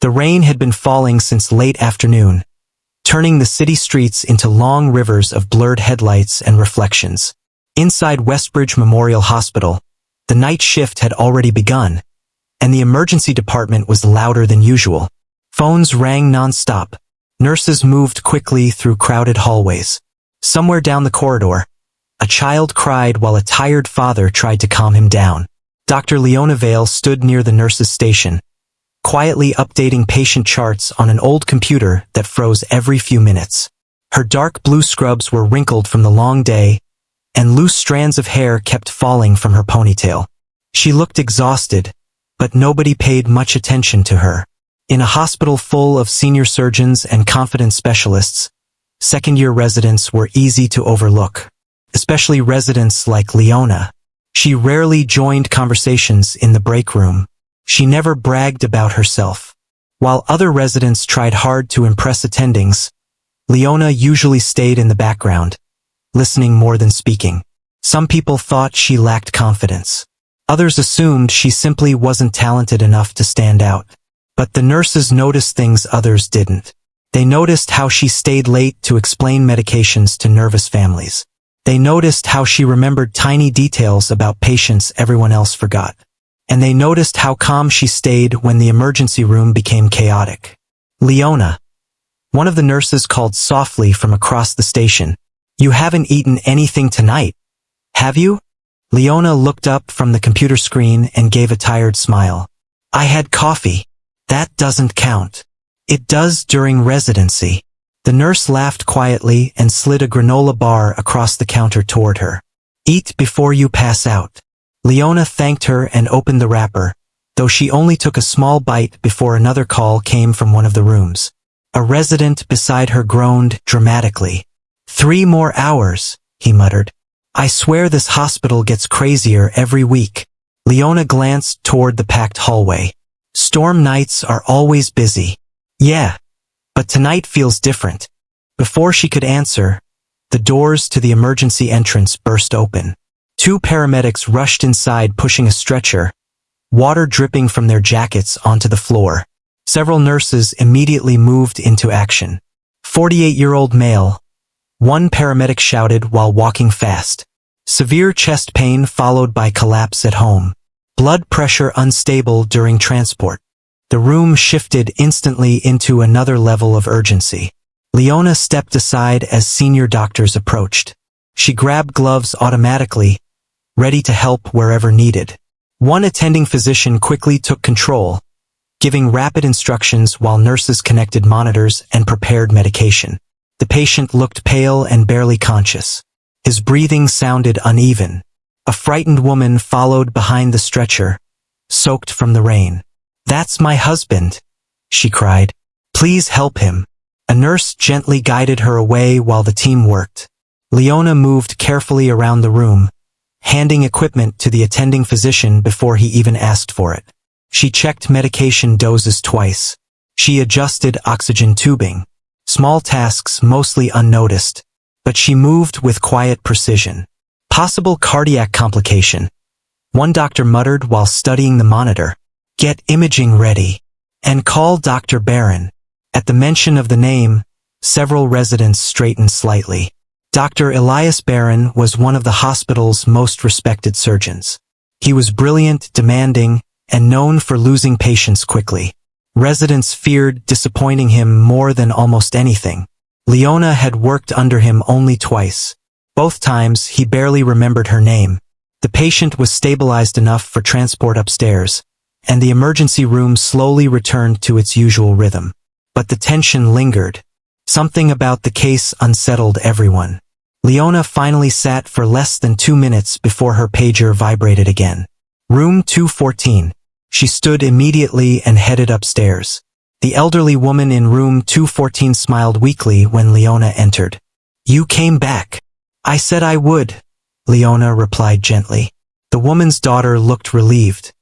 The rain had been falling since late afternoon, turning the city streets into long rivers of blurred headlights and reflections. Inside Westbridge Memorial Hospital, the night shift had already begun, and the emergency department was louder than usual. Phones rang non-stop. Nurses moved quickly through crowded hallways. Somewhere down the corridor, a child cried while a tired father tried to calm him down. Dr. Leona Vale stood near the nurses' station, quietly updating patient charts on an old computer that froze every few minutes. Her dark blue scrubs were wrinkled from the long day, and loose strands of hair kept falling from her ponytail. She looked exhausted, but nobody paid much attention to her. In a hospital full of senior surgeons and confident specialists, second-year residents were easy to overlook, especially residents like Leona. She rarely joined conversations in the break room. She never bragged about herself. While other residents tried hard to impress attendings, Leona usually stayed in the background, listening more than speaking. Some people thought she lacked confidence. Others assumed she simply wasn't talented enough to stand out. But the nurses noticed things others didn't. They noticed how she stayed late to explain medications to nervous families. They noticed how she remembered tiny details about patients everyone else forgot. And they noticed how calm she stayed when the emergency room became chaotic. "Leona," one of the nurses called softly from across the station. "You haven't eaten anything tonight, have you?" Leona looked up from the computer screen and gave a tired smile. "I had coffee. That doesn't count." "It does during residency." The nurse laughed quietly and slid a granola bar across the counter toward her. "Eat before you pass out." Leona thanked her and opened the wrapper, though she only took a small bite before another call came from one of the rooms. A resident beside her groaned dramatically. "3 more hours," he muttered. "I swear this hospital gets crazier every week." Leona glanced toward the packed hallway. "Storm nights are always busy." "Yeah, but tonight feels different." Before she could answer, the doors to the emergency entrance burst open. 2 paramedics rushed inside pushing a stretcher, water dripping from their jackets onto the floor. Several nurses immediately moved into action. 48-year-old male, one paramedic shouted while walking fast. Severe chest pain followed by collapse at home. Blood pressure unstable during transport. The room shifted instantly into another level of urgency. Leona stepped aside as senior doctors approached. She grabbed gloves automatically, ready to help wherever needed. One attending physician quickly took control, giving rapid instructions while nurses connected monitors and prepared medication. The patient looked pale and barely conscious. His breathing sounded uneven. A frightened woman followed behind the stretcher, soaked from the rain. "That's my husband," she cried. "Please help him." A nurse gently guided her away while the team worked. Leona moved carefully around the room, handing equipment to the attending physician before he even asked for it. She checked medication doses twice. She adjusted oxygen tubing. Small tasks mostly unnoticed, but she moved with quiet precision. "Possible cardiac complication," one doctor muttered while studying the monitor. "Get imaging ready. And call Dr. Barron." At the mention of the name, several residents straightened slightly. Dr. Elias Barron was one of the hospital's most respected surgeons. He was brilliant, demanding, and known for losing patients quickly. Residents feared disappointing him more than almost anything. Leona had worked under him only twice. Both times, he barely remembered her name. The patient was stabilized enough for transport upstairs, and the emergency room slowly returned to its usual rhythm. But the tension lingered. Something about the case unsettled everyone. Leona finally sat for less than 2 minutes before her pager vibrated again. "Room 214. She stood immediately and headed upstairs. The elderly woman in room 214 smiled weakly when Leona entered. "You came back." "I said I would," Leona replied gently. The woman's daughter looked relieved.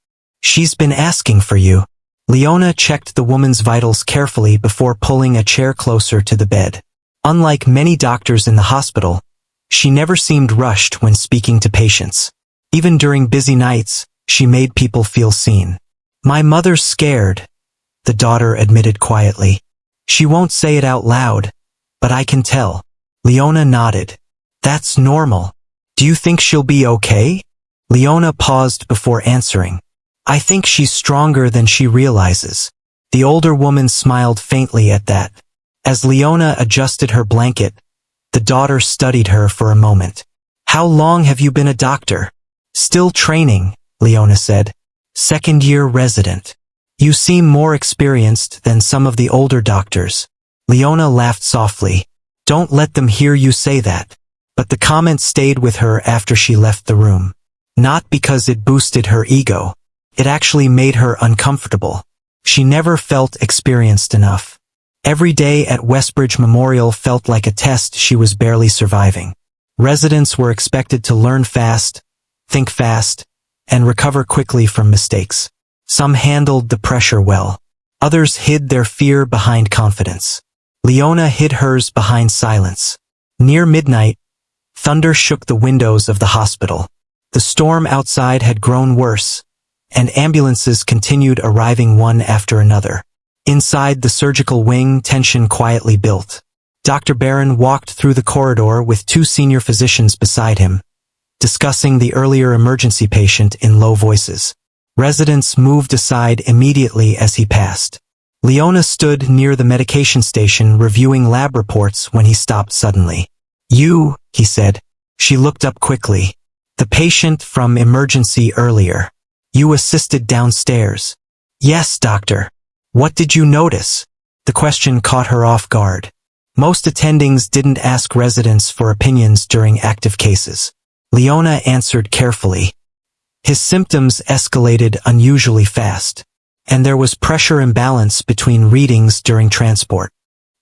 "She's been asking for you." Leona checked the woman's vitals carefully before pulling a chair closer to the bed. Unlike many doctors in the hospital, she never seemed rushed when speaking to patients. Even during busy nights, she made people feel seen. "My mother's scared," the daughter admitted quietly. She won't say it out loud, but I can tell. Leona nodded. That's normal. Do you think she'll be okay? Leona paused before answering. I think she's stronger than she realizes. The older woman smiled faintly at that. As Leona adjusted her blanket, the daughter studied her for a moment. How long have you been a doctor? Still training, Leona said. Second-year resident. You seem more experienced than some of the older doctors. Leona laughed softly. Don't let them hear you say that. But the comment stayed with her after she left the room. Not because it boosted her ego. It actually made her uncomfortable. She never felt experienced enough. Every day at Westbridge Memorial felt like a test she was barely surviving. Residents were expected to learn fast, think fast, and recover quickly from mistakes. Some handled the pressure well. Others hid their fear behind confidence. Leona hid hers behind silence. Near midnight, thunder shook the windows of the hospital. The storm outside had grown worse, and ambulances continued arriving one after another. Inside the surgical wing, tension quietly built. Dr. Barron walked through the corridor with two senior physicians beside him, discussing the earlier emergency patient in low voices. Residents moved aside immediately as he passed. Leona stood near the medication station reviewing lab reports when he stopped suddenly. You, he said. She looked up quickly. The patient from emergency earlier. You assisted downstairs. Yes, doctor. What did you notice? The question caught her off guard. Most attendings didn't ask residents for opinions during active cases. Leona answered carefully. His symptoms escalated unusually fast, and there was pressure imbalance between readings during transport.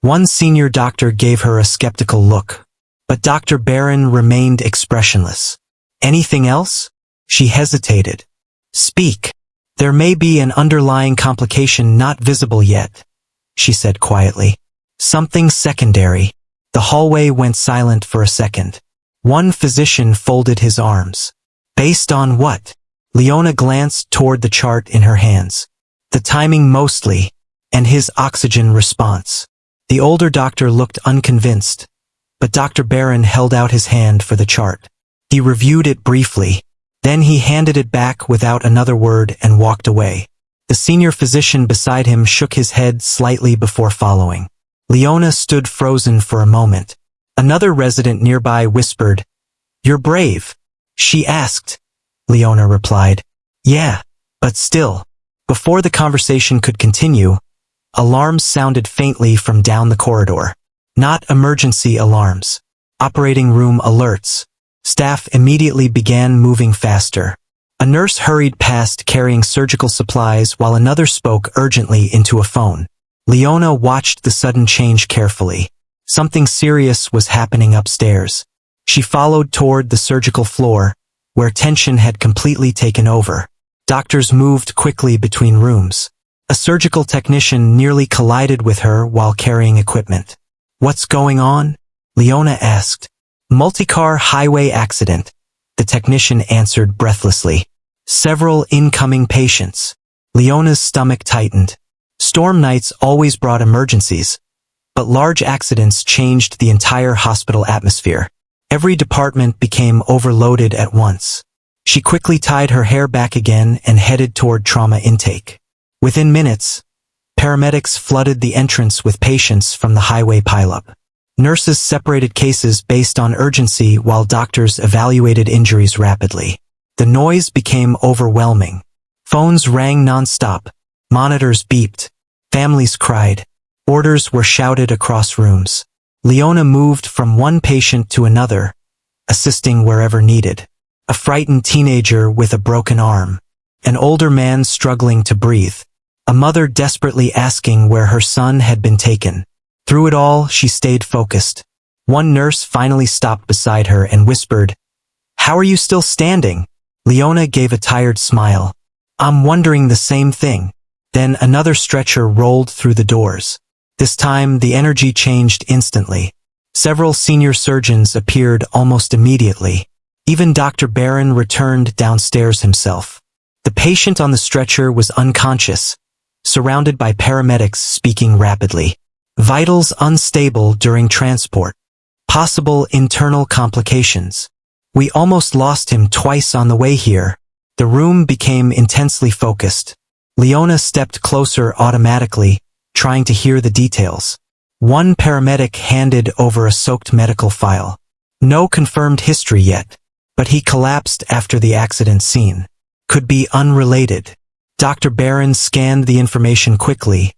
One senior doctor gave her a skeptical look, but Dr. Barron remained expressionless. Anything else? She hesitated. Speak. There may be an underlying complication not visible yet, she said quietly. Something secondary. The hallway went silent for a second. One physician folded his arms. Based on what? Leona glanced toward the chart in her hands. The timing mostly, and his oxygen response. The older doctor looked unconvinced, but Dr. Barron held out his hand for the chart. He reviewed it briefly. Then he handed it back without another word and walked away. The senior physician beside him shook his head slightly before following. Leona stood frozen for a moment. Another resident nearby whispered, "You're brave." She asked. Leona replied, "Yeah, but still." Before the conversation could continue, alarms sounded faintly from down the corridor. Not emergency alarms. Operating room alerts. Staff immediately began moving faster. A nurse hurried past carrying surgical supplies while another spoke urgently into a phone. Leona watched the sudden change carefully. Something serious was happening upstairs. She followed toward the surgical floor, where tension had completely taken over. Doctors moved quickly between rooms. A surgical technician nearly collided with her while carrying equipment. "What's going on?" Leona asked. "Multi-car highway accident," the technician answered breathlessly. "Several incoming patients." Leona's stomach tightened. Storm nights always brought emergencies, but large accidents changed the entire hospital atmosphere. Every department became overloaded at once. She quickly tied her hair back again and headed toward trauma intake. Within minutes, paramedics flooded the entrance with patients from the highway pileup. Nurses separated cases based on urgency while doctors evaluated injuries rapidly. The noise became overwhelming. Phones rang nonstop. Monitors beeped. Families cried. Orders were shouted across rooms. Leona moved from one patient to another, assisting wherever needed. A frightened teenager with a broken arm. An older man struggling to breathe. A mother desperately asking where her son had been taken. Through it all, she stayed focused. One nurse finally stopped beside her and whispered, "How are you still standing?" Leona gave a tired smile. "I'm wondering the same thing." Then another stretcher rolled through the doors. This time, the energy changed instantly. Several senior surgeons appeared almost immediately. Even Dr. Barron returned downstairs himself. The patient on the stretcher was unconscious, surrounded by paramedics speaking rapidly. Vitals unstable during transport. Possible internal complications. We almost lost him twice on the way here. The room became intensely focused. Leona stepped closer automatically, trying to hear the details. One paramedic handed over a soaked medical file. No confirmed history yet, but he collapsed after the accident scene. Could be unrelated. Dr. Barron scanned the information quickly,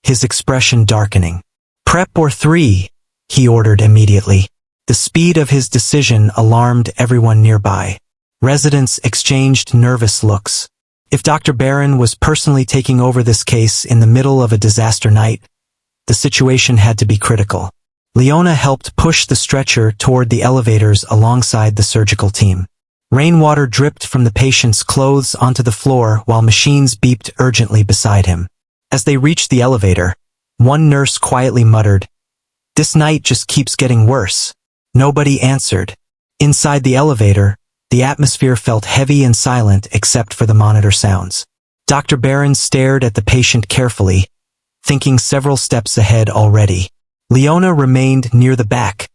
his expression darkening. Prep or 3, he ordered immediately. The speed of his decision alarmed everyone nearby. Residents exchanged nervous looks. If Dr. Barron was personally taking over this case in the middle of a disaster night, the situation had to be critical. Leona helped push the stretcher toward the elevators alongside the surgical team. Rainwater dripped from the patient's clothes onto the floor while machines beeped urgently beside him. As they reached the elevator, one nurse quietly muttered, "This night just keeps getting worse." Nobody answered. Inside the elevator, the atmosphere felt heavy and silent except for the monitor sounds. Dr. Barron stared at the patient carefully, thinking several steps ahead already. Leona remained near the back,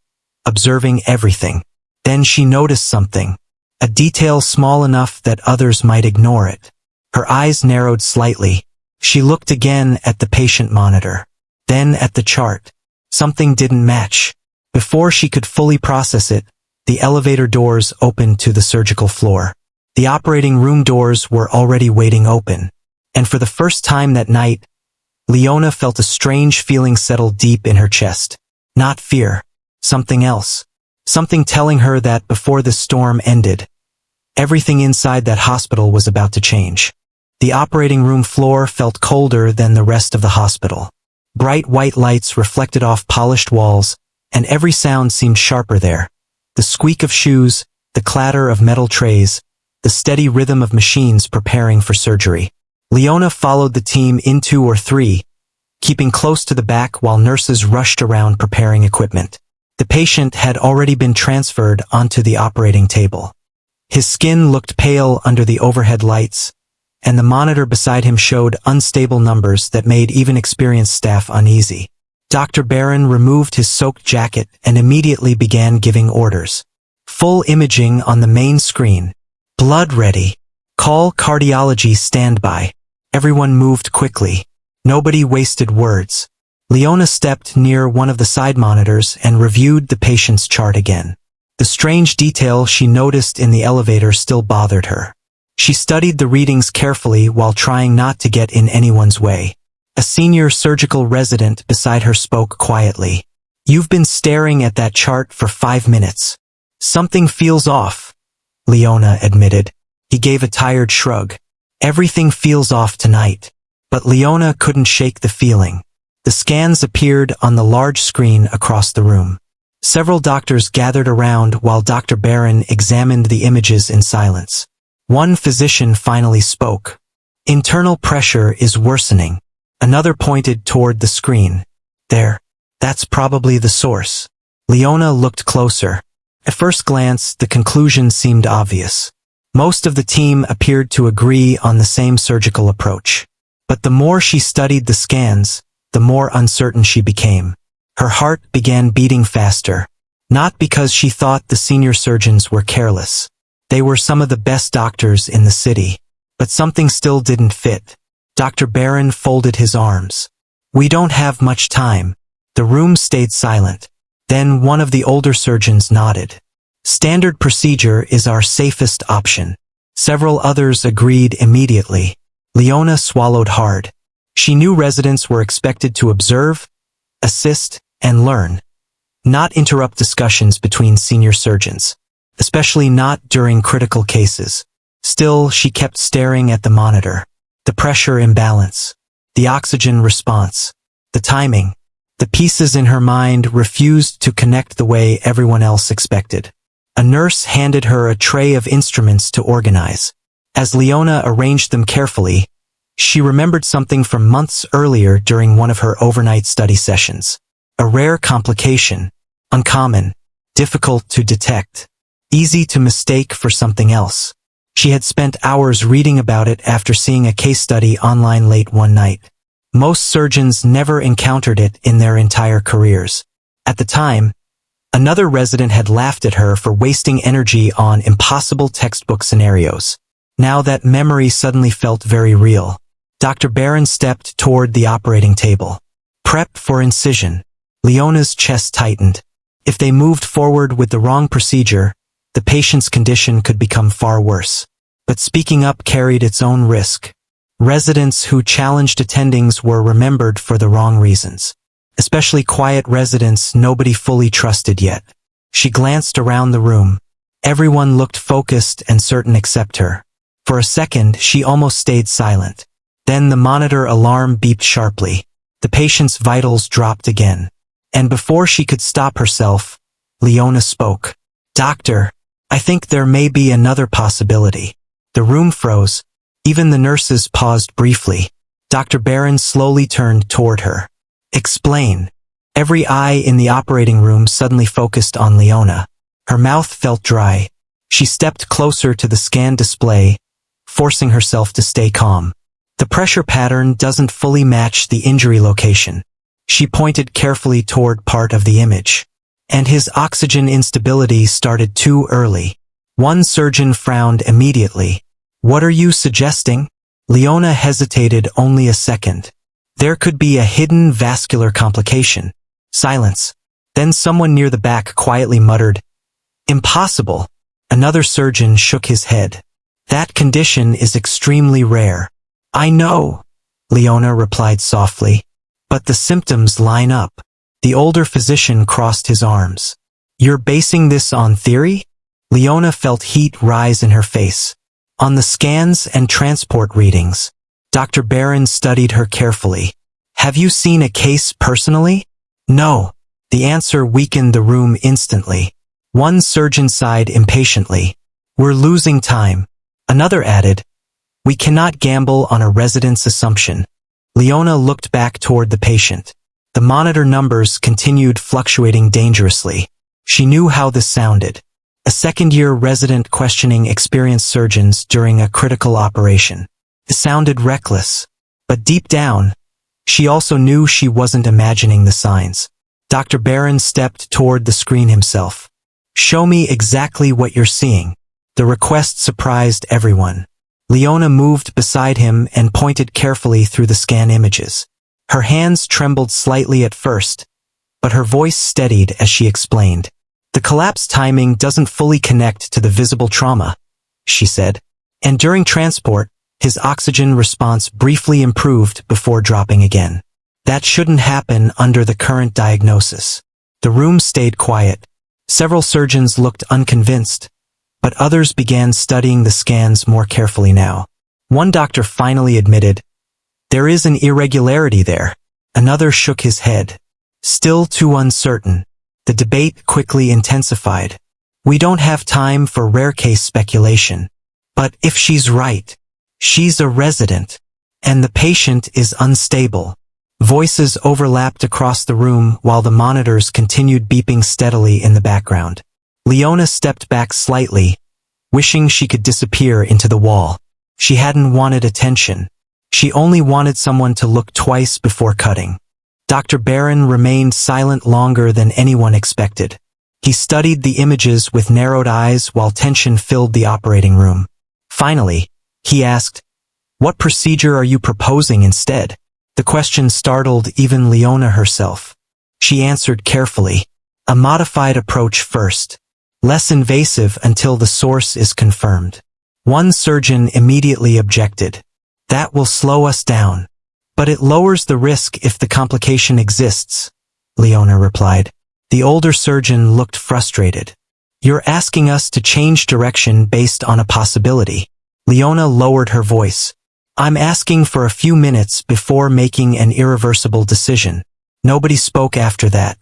observing everything. Then she noticed something. A detail small enough that others might ignore it. Her eyes narrowed slightly. She looked again at the patient monitor. Then at the chart. Something didn't match. Before she could fully process it, the elevator doors opened to the surgical floor. The operating room doors were already waiting open. And for the first time that night, Leona felt a strange feeling settle deep in her chest. Not fear. Something else. Something telling her that before the storm ended, everything inside that hospital was about to change. The operating room floor felt colder than the rest of the hospital. Bright white lights reflected off polished walls, and every sound seemed sharper there. The squeak of shoes, the clatter of metal trays, the steady rhythm of machines preparing for surgery. Leona followed the team in 2 or 3, keeping close to the back while nurses rushed around preparing equipment. The patient had already been transferred onto the operating table. His skin looked pale under the overhead lights, and the monitor beside him showed unstable numbers that made even experienced staff uneasy. Dr. Barron removed his soaked jacket and immediately began giving orders. Full imaging on the main screen. Blood ready. Call cardiology standby. Everyone moved quickly. Nobody wasted words. Leona stepped near one of the side monitors and reviewed the patient's chart again. The strange detail she noticed in the elevator still bothered her. She studied the readings carefully while trying not to get in anyone's way. A senior surgical resident beside her spoke quietly. "You've been staring at that chart for 5 minutes. Something feels off," Leona admitted. He gave a tired shrug. "Everything feels off tonight." But Leona couldn't shake the feeling. The scans appeared on the large screen across the room. Several doctors gathered around while Dr. Barron examined the images in silence. One physician finally spoke. "Internal pressure is worsening." Another pointed toward the screen. "There. That's probably the source." Leona looked closer. At first glance, the conclusion seemed obvious. Most of the team appeared to agree on the same surgical approach. But the more she studied the scans, the more uncertain she became. Her heart began beating faster. Not because she thought the senior surgeons were careless. They were some of the best doctors in the city. But something still didn't fit. Dr. Barron folded his arms. "We don't have much time." The room stayed silent. Then one of the older surgeons nodded. "Standard procedure is our safest option." Several others agreed immediately. Leona swallowed hard. She knew residents were expected to observe, assist, and learn, not interrupt discussions between senior surgeons, especially not during critical cases. Still, she kept staring at the monitor. The pressure imbalance, the oxygen response, the timing. The pieces in her mind refused to connect the way everyone else expected. A nurse handed her a tray of instruments to organize. As Leona arranged them carefully, she remembered something from months earlier during one of her overnight study sessions. A rare complication, uncommon, difficult to detect, easy to mistake for something else. She had spent hours reading about it after seeing a case study online late one night. Most surgeons never encountered it in their entire careers. At the time, another resident had laughed at her for wasting energy on impossible textbook scenarios. Now that memory suddenly felt very real. Dr. Barron stepped toward the operating table. Prep for incision. Leona's chest tightened. If they moved forward with the wrong procedure, the patient's condition could become far worse. But speaking up carried its own risk. Residents who challenged attendings were remembered for the wrong reasons. Especially quiet residents nobody fully trusted yet. She glanced around the room. Everyone looked focused and certain except her. For a second, she almost stayed silent. Then the monitor alarm beeped sharply. The patient's vitals dropped again. And before she could stop herself, Leona spoke. "Doctor, I think there may be another possibility." The room froze. Even the nurses paused briefly. Dr. Barron slowly turned toward her. "Explain." Every eye in the operating room suddenly focused on Leona. Her mouth felt dry. She stepped closer to the scan display, forcing herself to stay calm. "The pressure pattern doesn't fully match the injury location." She pointed carefully toward part of the image. "And his oxygen instability started too early." One surgeon frowned immediately. "What are you suggesting?" Leona hesitated only a second. "There could be a hidden vascular complication." Silence. Then someone near the back quietly muttered, "Impossible." Another surgeon shook his head. "That condition is extremely rare." "I know," Leona replied softly. "But the symptoms line up." The older physician crossed his arms. "You're basing this on theory?" Leona felt heat rise in her face. "On the scans and transport readings." Dr. Barron studied her carefully. "Have you seen a case personally?" "No." The answer weakened the room instantly. One surgeon sighed impatiently. "We're losing time." Another added, "We cannot gamble on a resident's assumption." Leona looked back toward the patient. The monitor numbers continued fluctuating dangerously. She knew how this sounded. A second-year resident questioning experienced surgeons during a critical operation. It sounded reckless. But deep down, she also knew she wasn't imagining the signs. Dr. Barron stepped toward the screen himself. "Show me exactly what you're seeing." The request surprised everyone. Leona moved beside him and pointed carefully through the scan images. Her hands trembled slightly at first, but her voice steadied as she explained. "The collapse timing doesn't fully connect to the visible trauma," she said. "And during transport, his oxygen response briefly improved before dropping again. That shouldn't happen under the current diagnosis." The room stayed quiet. Several surgeons looked unconvinced, but others began studying the scans more carefully now. One doctor finally admitted, "There is an irregularity there." Another shook his head. "Still too uncertain." The debate quickly intensified. "We don't have time for rare case speculation. But if she's right, she's a resident, and the patient is unstable." Voices overlapped across the room while the monitors continued beeping steadily in the background. Leona stepped back slightly, wishing she could disappear into the wall. She hadn't wanted attention. She only wanted someone to look twice before cutting. Dr. Barron remained silent longer than anyone expected. He studied the images with narrowed eyes while tension filled the operating room. Finally, he asked, "What procedure are you proposing instead?" The question startled even Leona herself. She answered carefully, "A modified approach first. Less invasive until the source is confirmed." One surgeon immediately objected. "That will slow us down." "But it lowers the risk if the complication exists," Leona replied. The older surgeon looked frustrated. "You're asking us to change direction based on a possibility." Leona lowered her voice. "I'm asking for a few minutes before making an irreversible decision." Nobody spoke after that.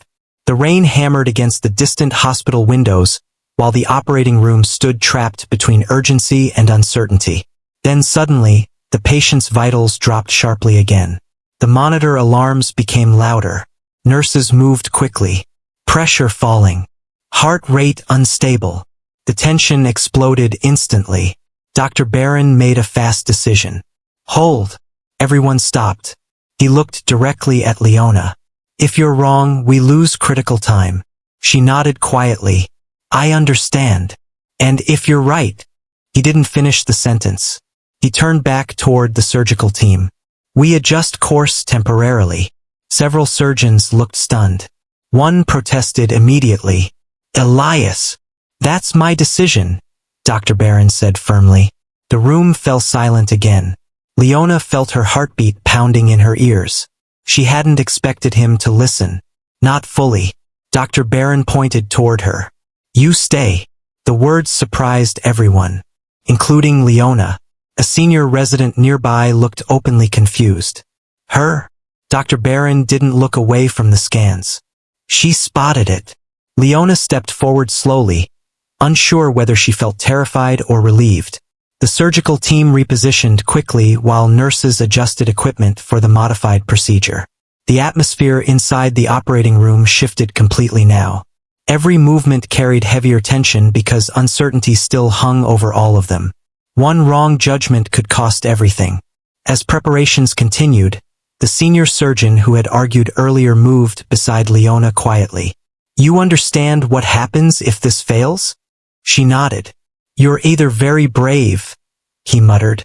The rain hammered against the distant hospital windows, while the operating room stood trapped between urgency and uncertainty. Then suddenly, the patient's vitals dropped sharply again. The monitor alarms became louder. Nurses moved quickly. Pressure falling. Heart rate unstable. The tension exploded instantly. Dr. Barron made a fast decision. Hold. Everyone stopped. He looked directly at Leona. If you're wrong, we lose critical time. She nodded quietly. I understand. And if you're right. He didn't finish the sentence. He turned back toward the surgical team. We adjust course temporarily. Several surgeons looked stunned. One protested immediately. Elias. That's my decision, Dr. Barron said firmly. The room fell silent again. Leona felt her heartbeat pounding in her ears. She hadn't expected him to listen. Not fully. Dr. Barron pointed toward her. You stay. The words surprised everyone, including Leona. A senior resident nearby looked openly confused. Her? Dr. Barron didn't look away from the scans. She spotted it. Leona stepped forward slowly, unsure whether she felt terrified or relieved. The surgical team repositioned quickly while nurses adjusted equipment for the modified procedure. The atmosphere inside the operating room shifted completely now. Every movement carried heavier tension because uncertainty still hung over all of them. One wrong judgment could cost everything. As preparations continued, the senior surgeon who had argued earlier moved beside Leona quietly. You understand what happens if this fails? She nodded. You're either very brave, he muttered,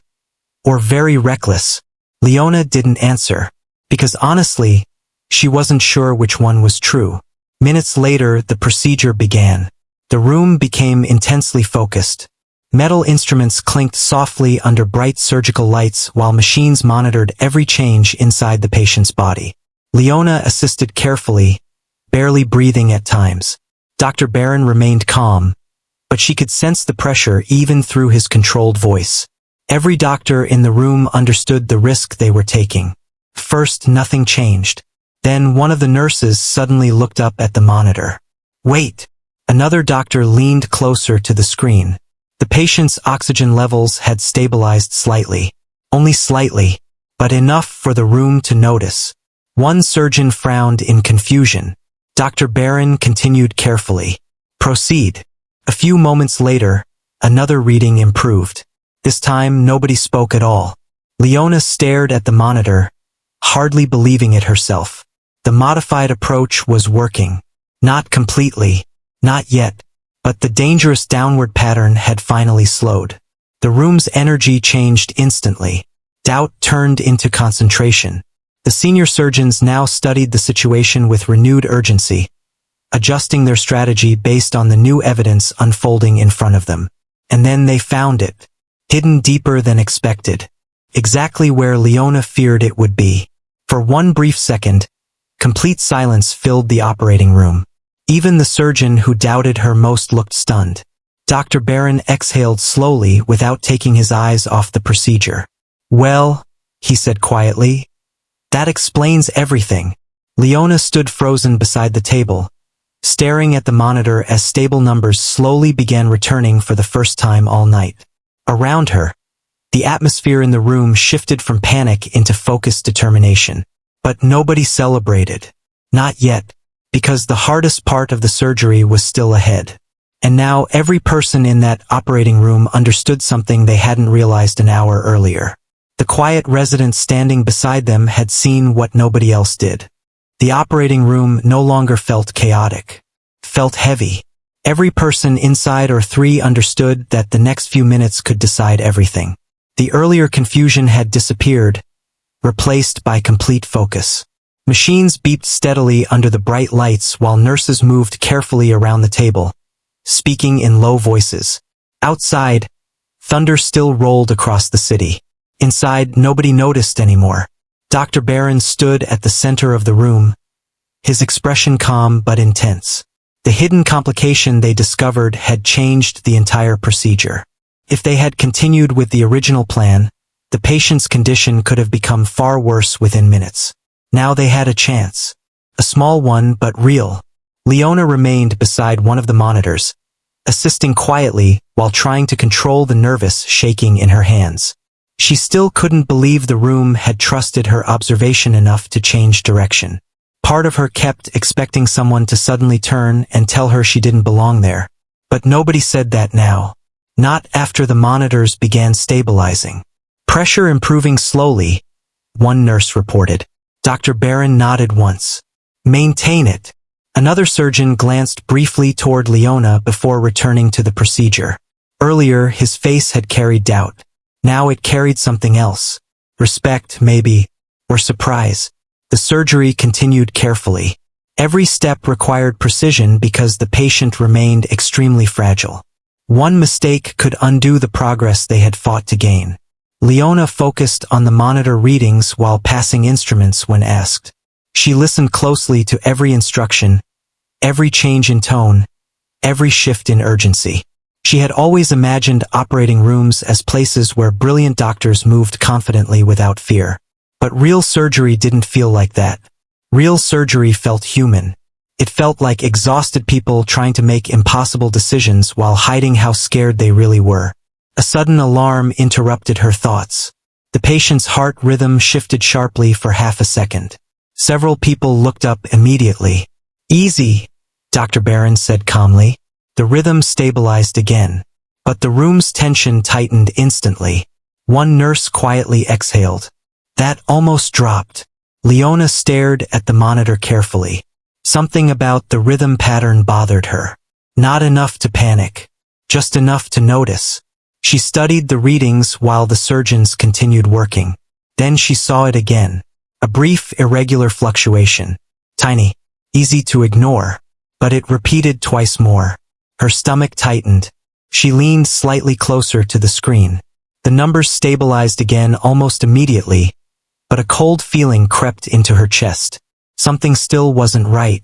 or very reckless. Leona didn't answer, because honestly, she wasn't sure which one was true. Minutes later, the procedure began. The room became intensely focused. Metal instruments clinked softly under bright surgical lights while machines monitored every change inside the patient's body. Leona assisted carefully, barely breathing at times. Dr. Barron remained calm, but she could sense the pressure even through his controlled voice. Every doctor in the room understood the risk they were taking. First, nothing changed. Then one of the nurses suddenly looked up at the monitor. Wait! Another doctor leaned closer to the screen. The patient's oxygen levels had stabilized slightly. Only slightly, but enough for the room to notice. One surgeon frowned in confusion. Dr. Barron continued carefully. Proceed. A few moments later, another reading improved. This time, nobody spoke at all. Leona stared at the monitor, hardly believing it herself. The modified approach was working. Not completely. Not yet. But the dangerous downward pattern had finally slowed. The room's energy changed instantly. Doubt turned into concentration. The senior surgeons now studied the situation with renewed urgency, adjusting their strategy based on the new evidence unfolding in front of them. And then they found it, hidden deeper than expected, exactly where Leona feared it would be. For one brief second, complete silence filled the operating room. Even the surgeon who doubted her most looked stunned. Dr. Barron exhaled slowly without taking his eyes off the procedure. Well, he said quietly, that explains everything. Leona stood frozen beside the table, staring at the monitor as stable numbers slowly began returning for the first time all night. Around her, the atmosphere in the room shifted from panic into focused determination. But nobody celebrated. Not yet, because the hardest part of the surgery was still ahead. And now every person in that operating room understood something they hadn't realized an hour earlier. The quiet resident standing beside them had seen what nobody else did. The operating room no longer felt chaotic. Felt heavy. Every person inside or three understood that the next few minutes could decide everything. The earlier confusion had disappeared, replaced by complete focus. Machines beeped steadily under the bright lights while nurses moved carefully around the table, speaking in low voices. Outside, thunder still rolled across the city. Inside, nobody noticed anymore. Dr. Barron stood at the center of the room, his expression calm but intense. The hidden complication they discovered had changed the entire procedure. If they had continued with the original plan, the patient's condition could have become far worse within minutes. Now they had a chance. A small one, but real. Leona remained beside one of the monitors, assisting quietly while trying to control the nervous shaking in her hands. She still couldn't believe the room had trusted her observation enough to change direction. Part of her kept expecting someone to suddenly turn and tell her she didn't belong there. But nobody said that now. Not after the monitors began stabilizing. Pressure improving slowly, one nurse reported. Dr. Barron nodded once. Maintain it. Another surgeon glanced briefly toward Leona before returning to the procedure. Earlier, his face had carried doubt. Now it carried something else. Respect, maybe, or surprise. The surgery continued carefully. Every step required precision because the patient remained extremely fragile. One mistake could undo the progress they had fought to gain. Leona focused on the monitor readings while passing instruments when asked. She listened closely to every instruction, every change in tone, every shift in urgency. She had always imagined operating rooms as places where brilliant doctors moved confidently without fear. But real surgery didn't feel like that. Real surgery felt human. It felt like exhausted people trying to make impossible decisions while hiding how scared they really were. A sudden alarm interrupted her thoughts. The patient's heart rhythm shifted sharply for half a second. Several people looked up immediately. Easy, Dr. Barron said calmly. The rhythm stabilized again. But the room's tension tightened instantly. One nurse quietly exhaled. That almost dropped. Leona stared at the monitor carefully. Something about the rhythm pattern bothered her. Not enough to panic. Just enough to notice. She studied the readings while the surgeons continued working. Then she saw it again. A brief, irregular fluctuation. Tiny. Easy to ignore. But it repeated twice more. Her stomach tightened. She leaned slightly closer to the screen. The numbers stabilized again almost immediately, but a cold feeling crept into her chest. Something still wasn't right.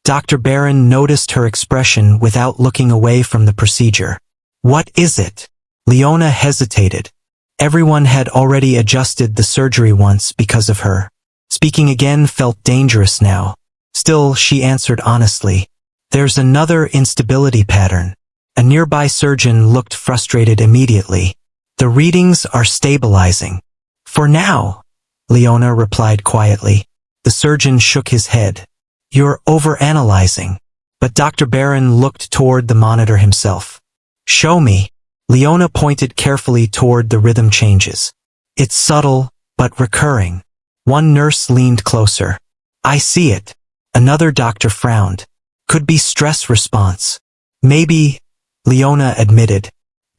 Dr. Barron noticed her expression without looking away from the procedure. What is it? Leona hesitated. Everyone had already adjusted the surgery once because of her. Speaking again felt dangerous now. Still, she answered honestly. There's another instability pattern. A nearby surgeon looked frustrated immediately. The readings are stabilizing. For now, Leona replied quietly. The surgeon shook his head. You're overanalyzing. But Dr. Barron looked toward the monitor himself. Show me. Leona pointed carefully toward the rhythm changes. It's subtle, but recurring. One nurse leaned closer. I see it. Another doctor frowned. Could be stress response. Maybe, Leona admitted.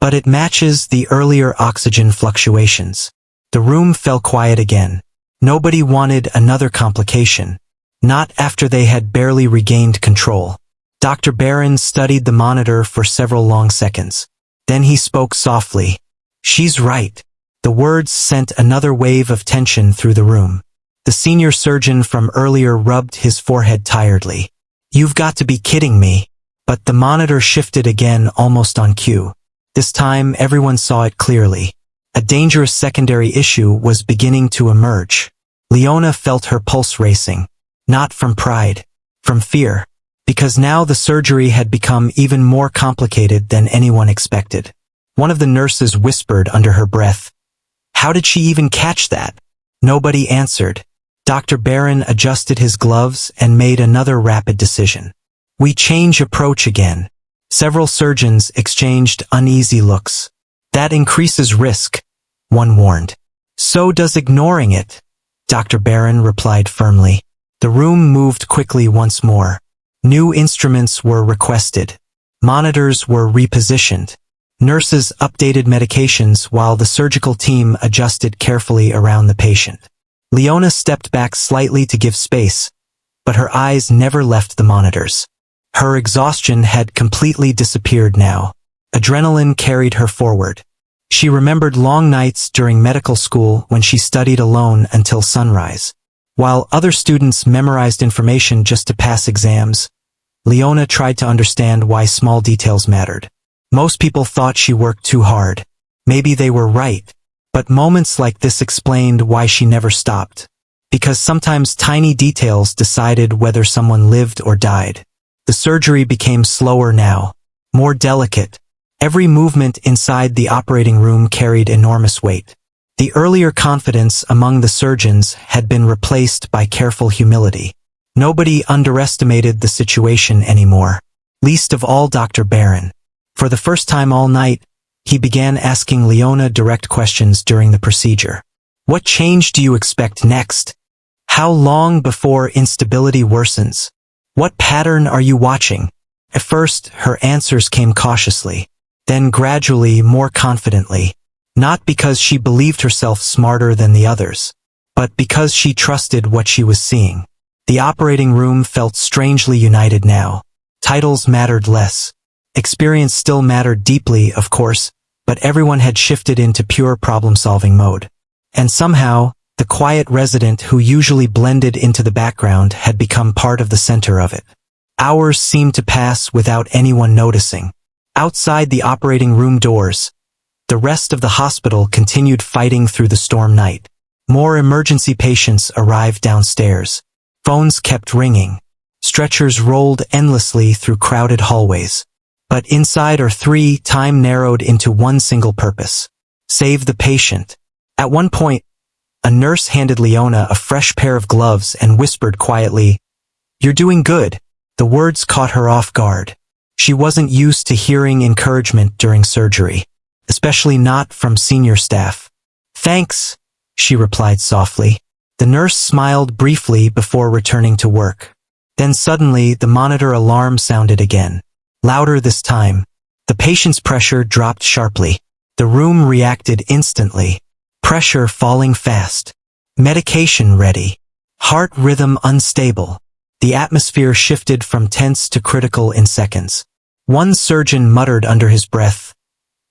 But it matches the earlier oxygen fluctuations. The room fell quiet again. Nobody wanted another complication. Not after they had barely regained control. Dr. Barron studied the monitor for several long seconds. Then he spoke softly. She's right. The words sent another wave of tension through the room. The senior surgeon from earlier rubbed his forehead tiredly. You've got to be kidding me. But the monitor shifted again almost on cue. This time everyone saw it clearly. A dangerous secondary issue was beginning to emerge. Leona felt her pulse racing. Not from pride. From fear. Because now the surgery had become even more complicated than anyone expected. One of the nurses whispered under her breath. How did she even catch that? Nobody answered. Dr. Barron adjusted his gloves and made another rapid decision. We change approach again. Several surgeons exchanged uneasy looks. That increases risk, one warned. So does ignoring it, Dr. Barron replied firmly. The room moved quickly once more. New instruments were requested. Monitors were repositioned. Nurses updated medications while the surgical team adjusted carefully around the patient. Leona stepped back slightly to give space, but her eyes never left the monitors. Her exhaustion had completely disappeared now. Adrenaline carried her forward. She remembered long nights during medical school when she studied alone until sunrise. While other students memorized information just to pass exams, Leona tried to understand why small details mattered. Most people thought she worked too hard. Maybe they were right. But moments like this explained why she never stopped. Because sometimes tiny details decided whether someone lived or died. The surgery became slower now, more delicate. Every movement inside the operating room carried enormous weight. The earlier confidence among the surgeons had been replaced by careful humility. Nobody underestimated the situation anymore. Least of all Dr. Barron. For the first time all night, He began asking Leona direct questions during the procedure. What change do you expect next? How long before instability worsens? What pattern are you watching? At first, her answers came cautiously, then gradually more confidently, not because she believed herself smarter than the others, but because she trusted what she was seeing. The operating room felt strangely united now. Titles mattered less. Experience still mattered deeply, of course, but everyone had shifted into pure problem-solving mode. And somehow, the quiet resident who usually blended into the background had become part of the center of it. Hours seemed to pass without anyone noticing. Outside the operating room doors, the rest of the hospital continued fighting through the storm night. More emergency patients arrived downstairs. Phones kept ringing. Stretchers rolled endlessly through crowded hallways. But inside or three, time narrowed into one single purpose. Save the patient. At one point, a nurse handed Leona a fresh pair of gloves and whispered quietly, "You're doing good." The words caught her off guard. She wasn't used to hearing encouragement during surgery, especially not from senior staff. "Thanks," she replied softly. The nurse smiled briefly before returning to work. Then suddenly the monitor alarm sounded again. Louder this time. The patient's pressure dropped sharply. The room reacted instantly. Pressure falling fast. Medication ready. Heart rhythm unstable. The atmosphere shifted from tense to critical in seconds. One surgeon muttered under his breath,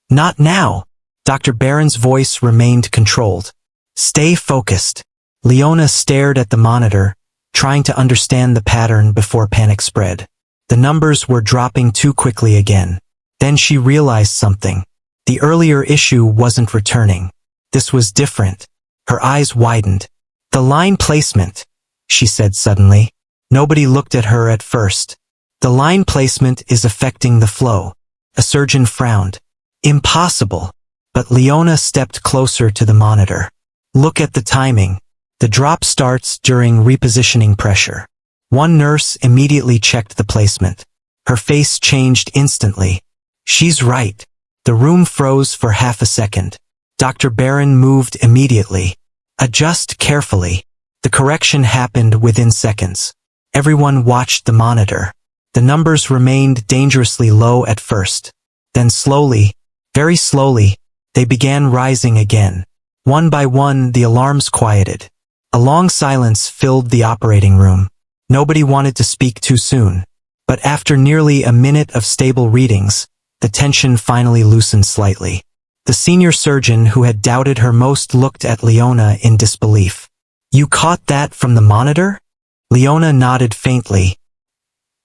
"Not now." Dr. Barron's voice remained controlled. "Stay focused." Leona stared at the monitor, trying to understand the pattern before panic spread. The numbers were dropping too quickly again. Then she realized something. The earlier issue wasn't returning. This was different. Her eyes widened. "The line placement," she said suddenly. Nobody looked at her at first. "The line placement is affecting the flow." A surgeon frowned. "Impossible." But Leona stepped closer to the monitor. "Look at the timing. The drop starts during repositioning pressure." One nurse immediately checked the placement. Her face changed instantly. "She's right." The room froze for half a second. Dr. Barron moved immediately. "Adjust carefully." The correction happened within seconds. Everyone watched the monitor. The numbers remained dangerously low at first. Then slowly, very slowly, they began rising again. One by one, the alarms quieted. A long silence filled the operating room. Nobody wanted to speak too soon. But after nearly a minute of stable readings, the tension finally loosened slightly. The senior surgeon who had doubted her most looked at Leona in disbelief. "You caught that from the monitor?" Leona nodded faintly.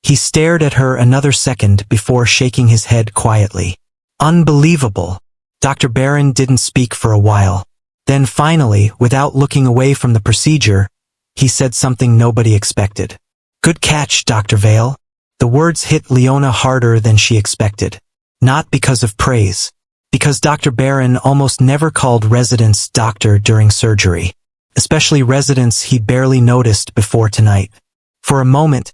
He stared at her another second before shaking his head quietly. "Unbelievable." Dr. Barron didn't speak for a while. Then finally, without looking away from the procedure, he said something nobody expected. "Good catch, Dr. Vale." The words hit Leona harder than she expected. Not because of praise. Because Dr. Barron almost never called residents doctor during surgery. Especially residents he barely noticed before tonight. For a moment,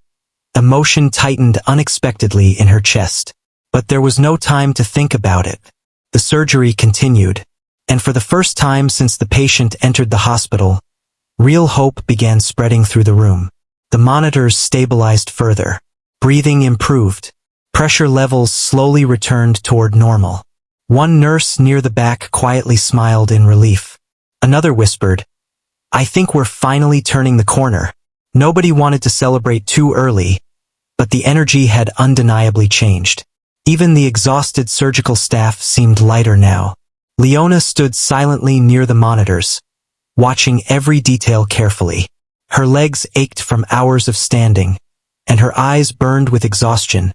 emotion tightened unexpectedly in her chest. But there was no time to think about it. The surgery continued. And for the first time since the patient entered the hospital, real hope began spreading through the room. The monitors stabilized further. Breathing improved. Pressure levels slowly returned toward normal. One nurse near the back quietly smiled in relief. Another whispered, "I think we're finally turning the corner." Nobody wanted to celebrate too early, but the energy had undeniably changed. Even the exhausted surgical staff seemed lighter now. Leona stood silently near the monitors, watching every detail carefully. Her legs ached from hours of standing, and her eyes burned with exhaustion,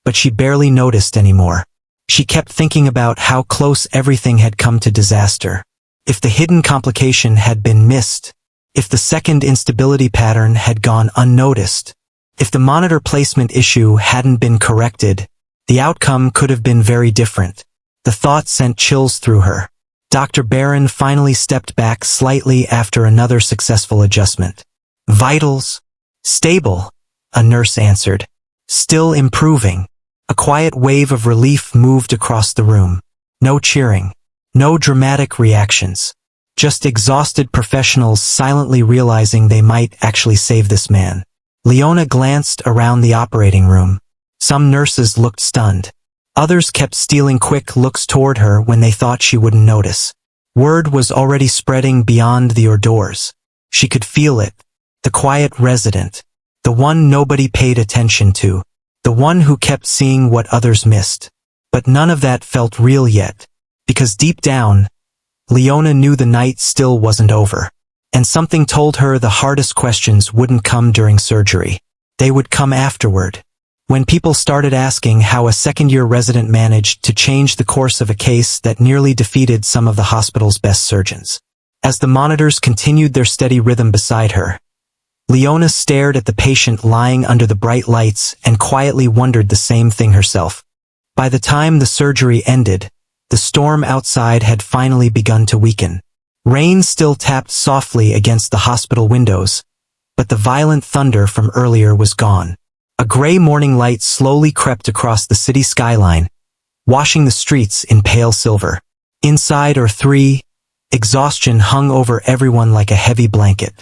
but she barely noticed anymore. She kept thinking about how close everything had come to disaster. If the hidden complication had been missed, if the second instability pattern had gone unnoticed, if the monitor placement issue hadn't been corrected, the outcome could have been very different. The thought sent chills through her. Dr. Barron finally stepped back slightly after another successful adjustment. "Vitals? Stable," a nurse answered. "Still improving." A quiet wave of relief moved across the room. No cheering. No dramatic reactions. Just exhausted professionals silently realizing they might actually save this man. Leona glanced around the operating room. Some nurses looked stunned. Others kept stealing quick looks toward her when they thought she wouldn't notice. Word was already spreading beyond the hors d'oeuvres. She could feel it. The quiet resident. The one nobody paid attention to. The one who kept seeing what others missed. But none of that felt real yet. Because deep down, Leona knew the night still wasn't over. And something told her the hardest questions wouldn't come during surgery. They would come afterward. When people started asking how a second-year resident managed to change the course of a case that nearly defeated some of the hospital's best surgeons. As the monitors continued their steady rhythm beside her, Leona stared at the patient lying under the bright lights and quietly wondered the same thing herself. By the time the surgery ended, the storm outside had finally begun to weaken. Rain still tapped softly against the hospital windows, but the violent thunder from earlier was gone. A gray morning light slowly crept across the city skyline, washing the streets in pale silver. Inside or three, exhaustion hung over everyone like a heavy blanket.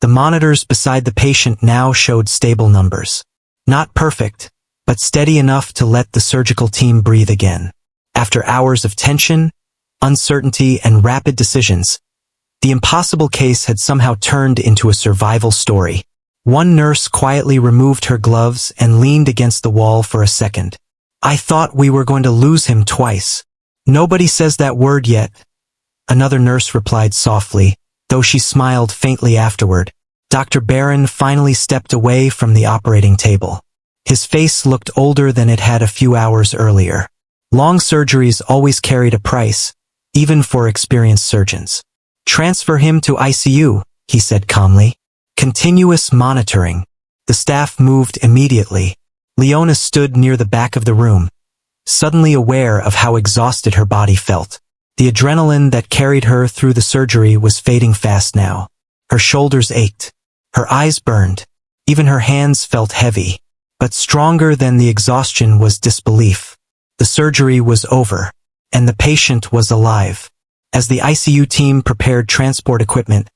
The monitors beside the patient now showed stable numbers. Not perfect, but steady enough to let the surgical team breathe again. After hours of tension, uncertainty, and rapid decisions, the impossible case had somehow turned into a survival story. One nurse quietly removed her gloves and leaned against the wall for a second. "I thought we were going to lose him twice." "Nobody says that word yet," another nurse replied softly, though she smiled faintly afterward. Dr. Barron finally stepped away from the operating table. His face looked older than it had a few hours earlier. Long surgeries always carried a price, even for experienced surgeons. "Transfer him to ICU," he said calmly. Continuous monitoring. The staff moved immediately. Leona stood near the back of the room, suddenly aware of how exhausted her body felt. The adrenaline that carried her through the surgery was fading fast now. Her shoulders ached. Her eyes burned. Even her hands felt heavy. But stronger than the exhaustion was disbelief. The surgery was over, and the patient was alive. As the ICU team prepared transport equipment,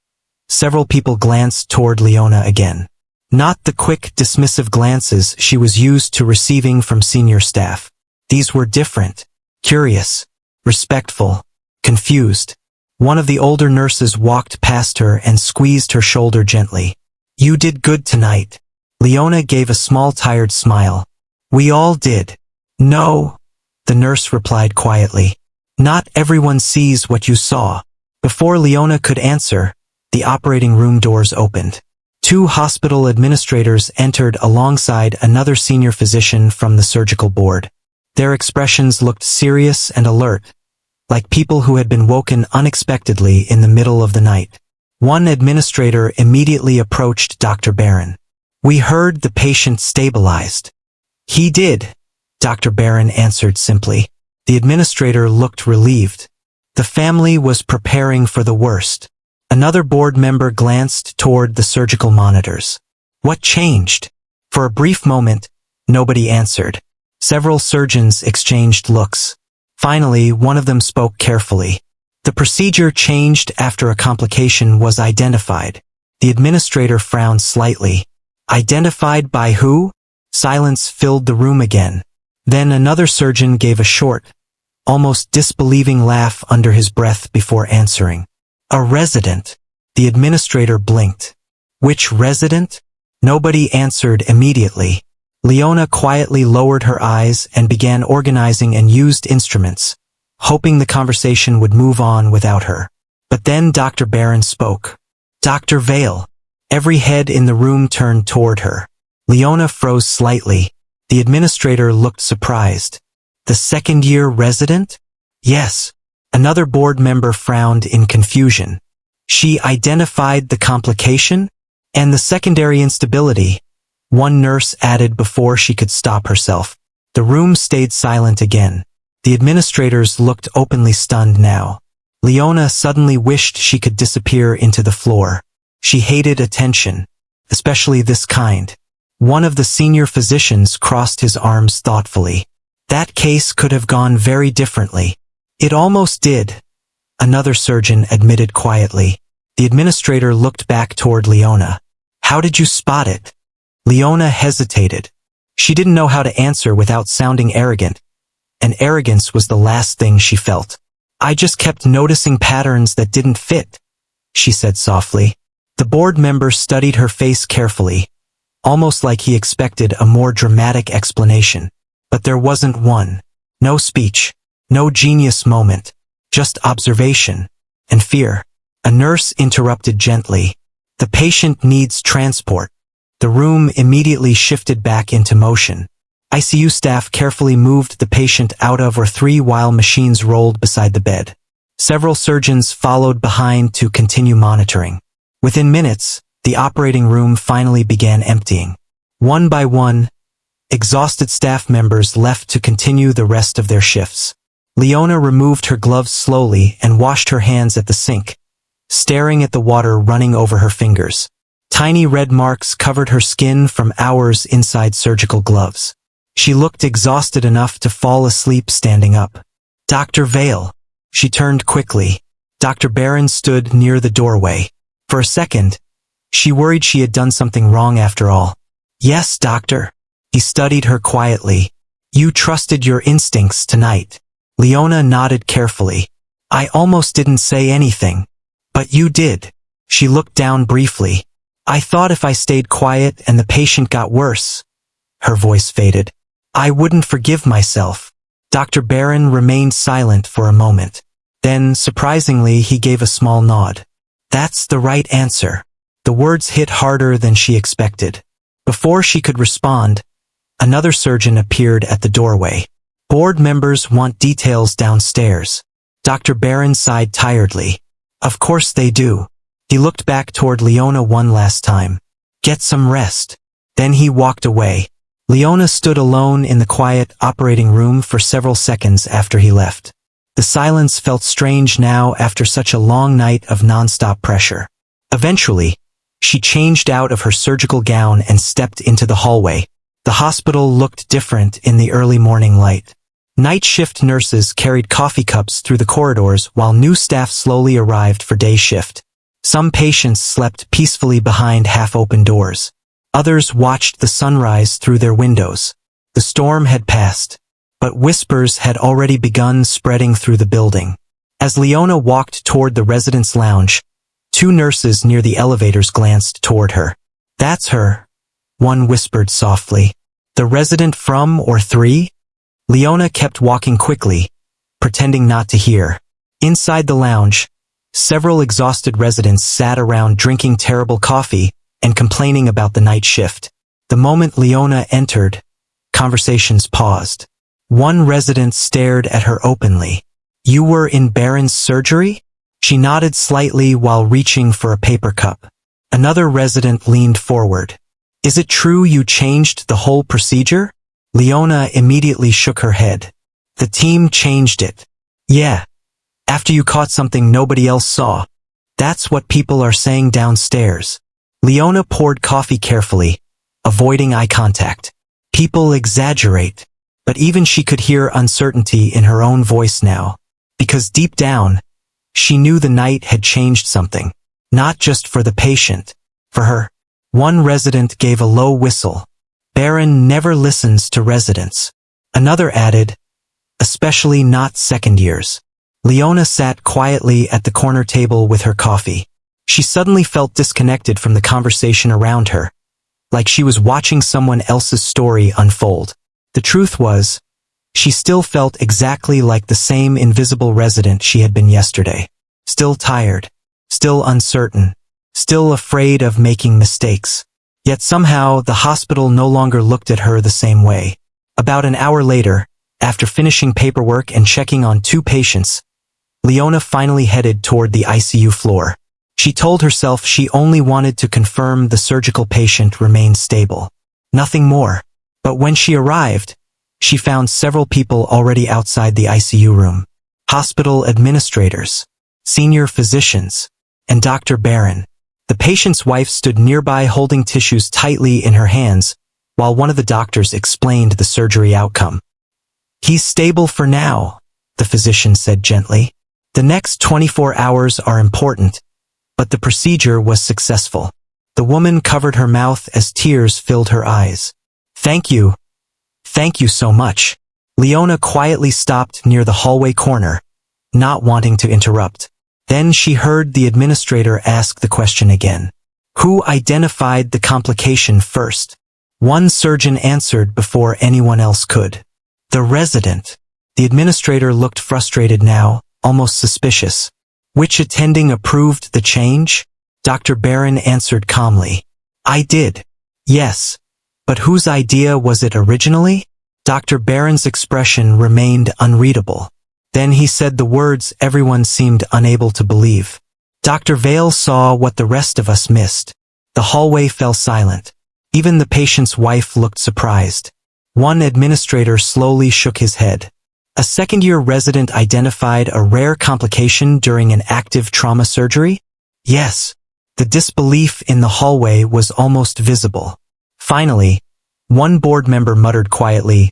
several people glanced toward Leona again. Not the quick, dismissive glances she was used to receiving from senior staff. These were different, curious, respectful, confused. One of the older nurses walked past her and squeezed her shoulder gently. "You did good tonight." Leona gave a small tired smile. "We all did." "No," the nurse replied quietly. "Not everyone sees what you saw." Before Leona could answer, the operating room doors opened. Two hospital administrators entered alongside another senior physician from the surgical board. Their expressions looked serious and alert, like people who had been woken unexpectedly in the middle of the night. One administrator immediately approached Dr. Barron. "We heard the patient stabilized." "He did," Dr. Barron answered simply. The administrator looked relieved. The family was preparing for the worst. Another board member glanced toward the surgical monitors. "What changed?" For a brief moment, nobody answered. Several surgeons exchanged looks. Finally, one of them spoke carefully. "The procedure changed after a complication was identified." The administrator frowned slightly. "Identified by who?" Silence filled the room again. Then another surgeon gave a short, almost disbelieving laugh under his breath before answering. "A resident." The administrator blinked. "Which resident?" Nobody answered immediately. Leona quietly lowered her eyes and began organizing and used instruments, hoping the conversation would move on without her. But then Dr. Barron spoke. "Dr. Vale." Every head in the room turned toward her. Leona froze slightly. The administrator looked surprised. "The second-year resident?" "Yes." Another board member frowned in confusion. "She identified the complication? And the secondary instability," one nurse added before she could stop herself. The room stayed silent again. The administrators looked openly stunned now. Leona suddenly wished she could disappear into the floor. She hated attention, especially this kind. One of the senior physicians crossed his arms thoughtfully. "That case could have gone very differently." It almost did, another surgeon admitted quietly. The administrator looked back toward Leona. How did you spot it? Leona hesitated. She didn't know how to answer without sounding arrogant, and arrogance was the last thing she felt. I just kept noticing patterns that didn't fit, she said softly. The board member studied her face carefully, almost like he expected a more dramatic explanation. But there wasn't one. No speech, no genius moment, just observation and fear. A nurse interrupted gently. The patient needs transport. The room immediately shifted back into motion. ICU staff carefully moved the patient out of or three while machines rolled beside the bed. Several surgeons followed behind to continue monitoring. Within minutes, the operating room finally began emptying. One by one, exhausted staff members left to continue the rest of their shifts. Leona removed her gloves slowly and washed her hands at the sink, staring at the water running over her fingers. Tiny red marks covered her skin from hours inside surgical gloves. She looked exhausted enough to fall asleep standing up. Dr. Vale. She turned quickly. Dr. Barron stood near the doorway. For a second, she worried she had done something wrong after all. Yes, doctor. He studied her quietly. You trusted your instincts tonight. Leona nodded carefully. I almost didn't say anything. But you did. She looked down briefly. I thought if I stayed quiet and the patient got worse. Her voice faded. I wouldn't forgive myself. Dr. Barron remained silent for a moment. Then, surprisingly, he gave a small nod. That's the right answer. The words hit harder than she expected. Before she could respond, another surgeon appeared at the doorway. Board members want details downstairs. Dr. Barron sighed tiredly. Of course they do. He looked back toward Leona one last time. Get some rest. Then he walked away. Leona stood alone in the quiet operating room for several seconds after he left. The silence felt strange now after such a long night of nonstop pressure. Eventually, she changed out of her surgical gown and stepped into the hallway. The hospital looked different in the early morning light. Night shift nurses carried coffee cups through the corridors while new staff slowly arrived for day shift. Some patients slept peacefully behind half-open doors. Others watched the sunrise through their windows. The storm had passed, but whispers had already begun spreading through the building. As Leona walked toward the residence lounge, two nurses near the elevators glanced toward her. That's her, one whispered softly. The resident from or 3? Leona kept walking quickly, pretending not to hear. Inside the lounge, several exhausted residents sat around drinking terrible coffee and complaining about the night shift. The moment Leona entered, conversations paused. One resident stared at her openly. You were in Barron's surgery? She nodded slightly while reaching for a paper cup. Another resident leaned forward. Is it true you changed the whole procedure? Leona immediately shook her head. The team changed it. Yeah. After you caught something nobody else saw. That's what people are saying downstairs. Leona poured coffee carefully, avoiding eye contact. People exaggerate. But even she could hear uncertainty in her own voice now. Because deep down, she knew the night had changed something. Not just for the patient. For her. One resident gave a low whistle. Barron never listens to residents. Another added, especially not second years. Leona sat quietly at the corner table with her coffee. She suddenly felt disconnected from the conversation around her, like she was watching someone else's story unfold. The truth was, she still felt exactly like the same invisible resident she had been yesterday. Still tired, still uncertain, still afraid of making mistakes. Yet somehow the hospital no longer looked at her the same way. About an hour later, after finishing paperwork and checking on 2 patients, Leona finally headed toward the ICU floor. She told herself she only wanted to confirm the surgical patient remained stable. Nothing more. But when she arrived, she found several people already outside the ICU room. Hospital administrators, senior physicians, and Dr. Barron. The patient's wife stood nearby holding tissues tightly in her hands, while one of the doctors explained the surgery outcome. He's stable for now, the physician said gently. The next 24 hours are important, but the procedure was successful. The woman covered her mouth as tears filled her eyes. Thank you. Thank you so much. Leona quietly stopped near the hallway corner, not wanting to interrupt. Then she heard the administrator ask the question again. Who identified the complication first? One surgeon answered before anyone else could. The resident. The administrator looked frustrated now, almost suspicious. Which attending approved the change? Dr. Barron answered calmly. I did. Yes. But whose idea was it originally? Dr. Barron's expression remained unreadable. Then he said the words everyone seemed unable to believe. Dr. Vale saw what the rest of us missed. The hallway fell silent. Even the patient's wife looked surprised. One administrator slowly shook his head. A second-year resident identified a rare complication during an active trauma surgery? Yes. The disbelief in the hallway was almost visible. Finally, one board member muttered quietly,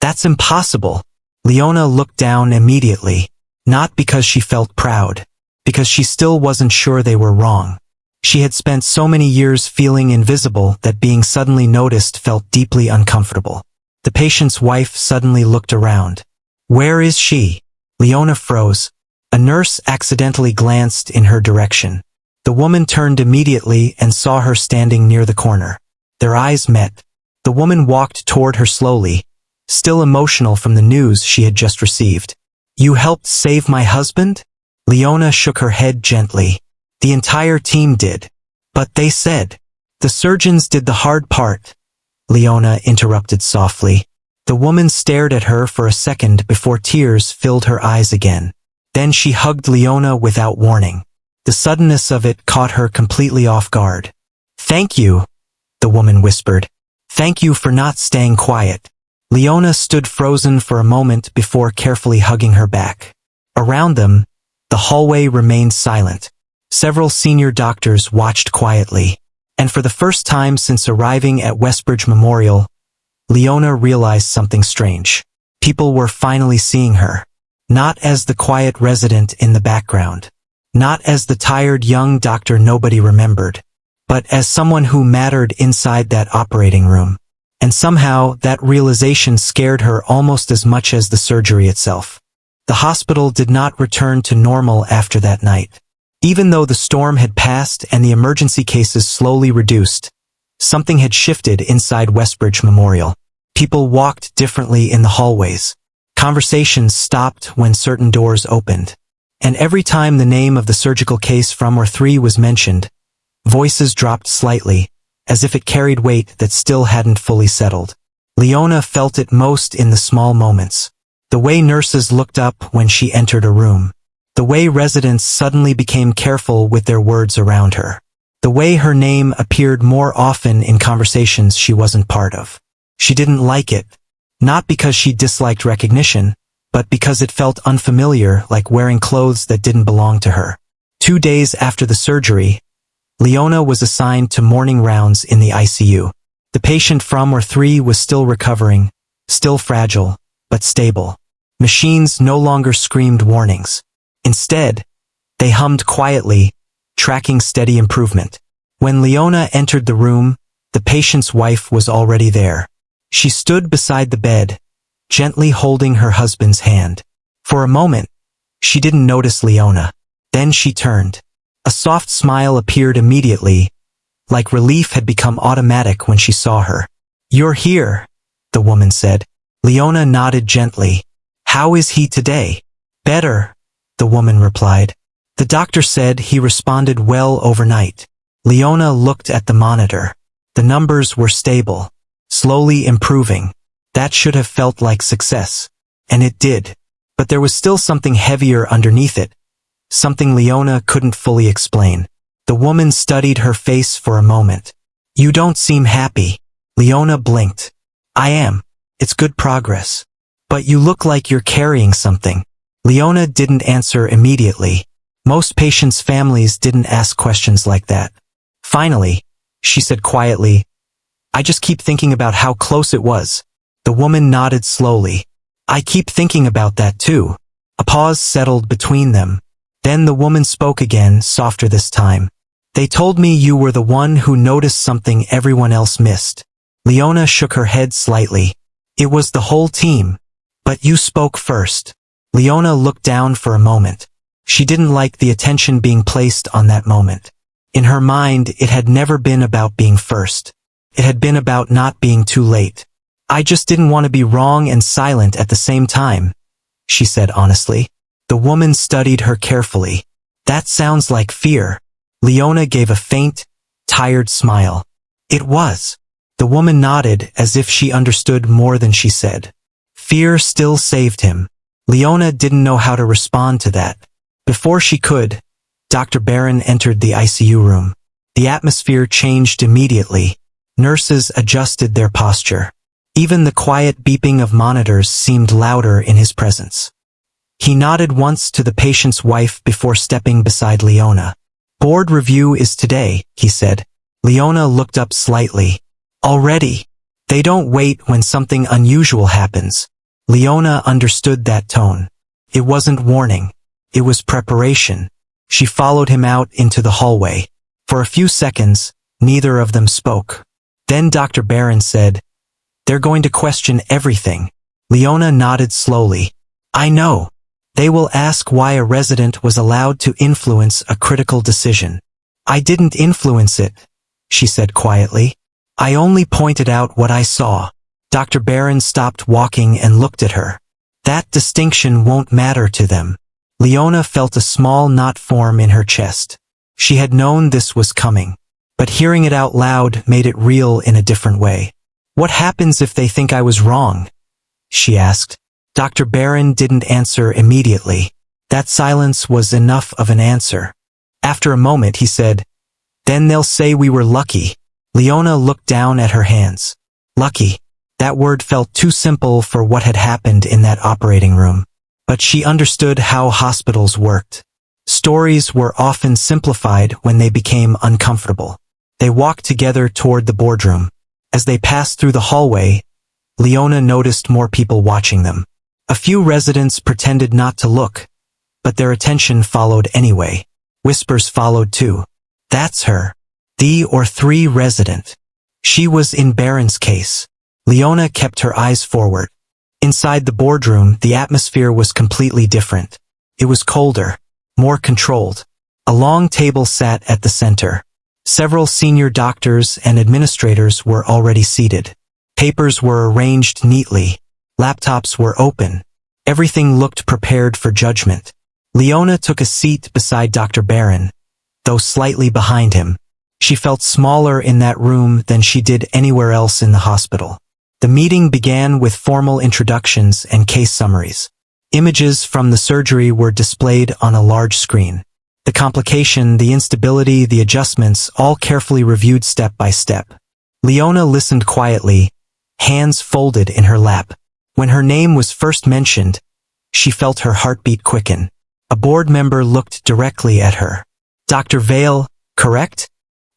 "That's impossible." Leona looked down immediately, not because she felt proud, because she still wasn't sure they were wrong. She had spent so many years feeling invisible that being suddenly noticed felt deeply uncomfortable. The patient's wife suddenly looked around. Where is she? Leona froze. A nurse accidentally glanced in her direction. The woman turned immediately and saw her standing near the corner. Their eyes met. The woman walked toward her slowly, still emotional from the news she had just received. You helped save my husband? Leona shook her head gently. The entire team did. But they said. The surgeons did the hard part. Leona interrupted softly. The woman stared at her for a second before tears filled her eyes again. Then she hugged Leona without warning. The suddenness of it caught her completely off guard. Thank you, the woman whispered. Thank you for not staying quiet. Leona stood frozen for a moment before carefully hugging her back. Around them, the hallway remained silent. Several senior doctors watched quietly. And for the first time since arriving at Westbridge Memorial, Leona realized something strange. People were finally seeing her. Not as the quiet resident in the background. Not as the tired young doctor nobody remembered. But as someone who mattered inside that operating room. And somehow that realization scared her almost as much as the surgery itself. The hospital did not return to normal after that night. Even though the storm had passed and the emergency cases slowly reduced, something had shifted inside Westbridge Memorial. People walked differently in the hallways. Conversations stopped when certain doors opened. And every time the name of the surgical case from or 3 was mentioned, voices dropped slightly, as if it carried weight that still hadn't fully settled. Leona felt it most in the small moments. The way nurses looked up when she entered a room. The way residents suddenly became careful with their words around her. The way her name appeared more often in conversations she wasn't part of. She didn't like it. Not because she disliked recognition, but because it felt unfamiliar, like wearing clothes that didn't belong to her. 2 days after the surgery, Leona was assigned to morning rounds in the ICU. The patient from or 3 was still recovering, still fragile, but stable. Machines no longer screamed warnings. Instead, they hummed quietly, tracking steady improvement. When Leona entered the room, the patient's wife was already there. She stood beside the bed, gently holding her husband's hand. For a moment, she didn't notice Leona. Then she turned. A soft smile appeared immediately, like relief had become automatic when she saw her. You're here, the woman said. Leona nodded gently. How is he today? Better, the woman replied. The doctor said he responded well overnight. Leona looked at the monitor. The numbers were stable, slowly improving. That should have felt like success. And it did. But there was still something heavier underneath it. Something Leona couldn't fully explain. The woman studied her face for a moment. You don't seem happy. Leona blinked. I am. It's good progress. But you look like you're carrying something. Leona didn't answer immediately. Most patients' families didn't ask questions like that. Finally, she said quietly, I just keep thinking about how close it was. The woman nodded slowly. I keep thinking about that too. A pause settled between them. Then the woman spoke again, softer this time. They told me you were the one who noticed something everyone else missed. Leona shook her head slightly. It was the whole team. But you spoke first. Leona looked down for a moment. She didn't like the attention being placed on that moment. In her mind, it had never been about being first. It had been about not being too late. I just didn't want to be wrong and silent at the same time, she said honestly. The woman studied her carefully. That sounds like fear. Leona gave a faint, tired smile. It was. The woman nodded as if she understood more than she said. Fear still saved him. Leona didn't know how to respond to that. Before she could, Dr. Barron entered the ICU room. The atmosphere changed immediately. Nurses adjusted their posture. Even the quiet beeping of monitors seemed louder in his presence. He nodded once to the patient's wife before stepping beside Leona. Board review is today, he said. Leona looked up slightly. Already? They don't wait when something unusual happens. Leona understood that tone. It wasn't warning. It was preparation. She followed him out into the hallway. For a few seconds, neither of them spoke. Then Dr. Barron said, "They're going to question everything." Leona nodded slowly. "I know. They will ask why a resident was allowed to influence a critical decision." "I didn't influence it," she said quietly. "I only pointed out what I saw." Dr. Barron stopped walking and looked at her. "That distinction won't matter to them." Leona felt a small knot form in her chest. She had known this was coming, but hearing it out loud made it real in a different way. "What happens if they think I was wrong?" she asked. Dr. Barron didn't answer immediately. That silence was enough of an answer. After a moment he said, "Then they'll say we were lucky." Leona looked down at her hands. Lucky. That word felt too simple for what had happened in that operating room. But she understood how hospitals worked. Stories were often simplified when they became uncomfortable. They walked together toward the boardroom. As they passed through the hallway, Leona noticed more people watching them. A few residents pretended not to look, but their attention followed anyway. Whispers followed too. "That's her. The or 3 resident. She was in Barron's case." Leona kept her eyes forward. Inside the boardroom, the atmosphere was completely different. It was colder, more controlled. A long table sat at the center. Several senior doctors and administrators were already seated. Papers were arranged neatly. Laptops were open. Everything looked prepared for judgment. Leona took a seat beside Dr. Barron, though slightly behind him. She felt smaller in that room than she did anywhere else in the hospital. The meeting began with formal introductions and case summaries. Images from the surgery were displayed on a large screen. The complication, the instability, the adjustments, all carefully reviewed step by step. Leona listened quietly, hands folded in her lap. When her name was first mentioned, she felt her heartbeat quicken. A board member looked directly at her. "Dr. Vale, correct?"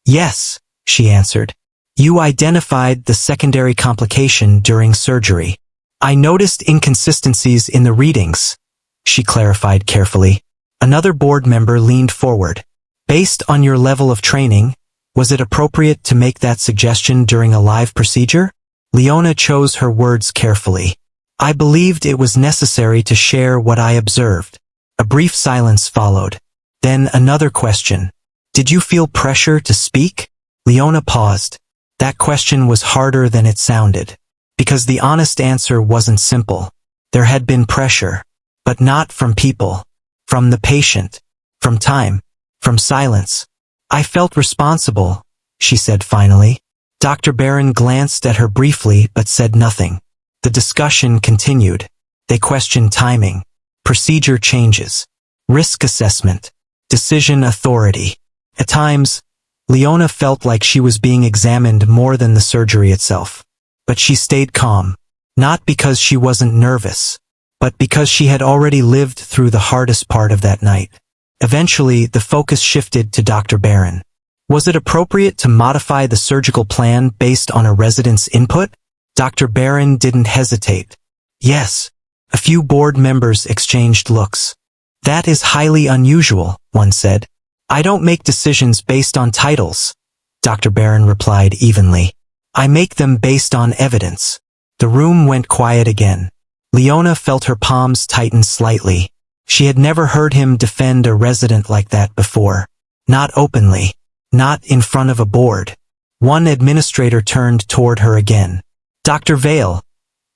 "Yes," she answered. "You identified the secondary complication during surgery. I noticed inconsistencies in the readings," she clarified carefully. Another board member leaned forward. "Based on your level of training, was it appropriate to make that suggestion during a live procedure?" Leona chose her words carefully. "I believed it was necessary to share what I observed." A brief silence followed. Then another question. "Did you feel pressure to speak?" Leona paused. That question was harder than it sounded, because the honest answer wasn't simple. There had been pressure, but not from people, from the patient, from time, from silence. "I felt responsible," she said finally. Dr. Barron glanced at her briefly but said nothing. The discussion continued. They questioned timing, procedure changes, risk assessment, decision authority. At times, Leona felt like she was being examined more than the surgery itself. But she stayed calm, not because she wasn't nervous, but because she had already lived through the hardest part of that night. Eventually, the focus shifted to Dr. Barron. Was it appropriate to modify the surgical plan based on a resident's input? Dr. Barron didn't hesitate. "Yes. A few board members exchanged looks. That is highly unusual, one said. I don't make decisions based on titles, Dr. Barron replied evenly. I make them based on evidence. The room went quiet again. Leona felt her palms tighten slightly. She had never heard him defend a resident like that before. Not openly. Not in front of a board. One administrator turned toward her again. Dr. Vale,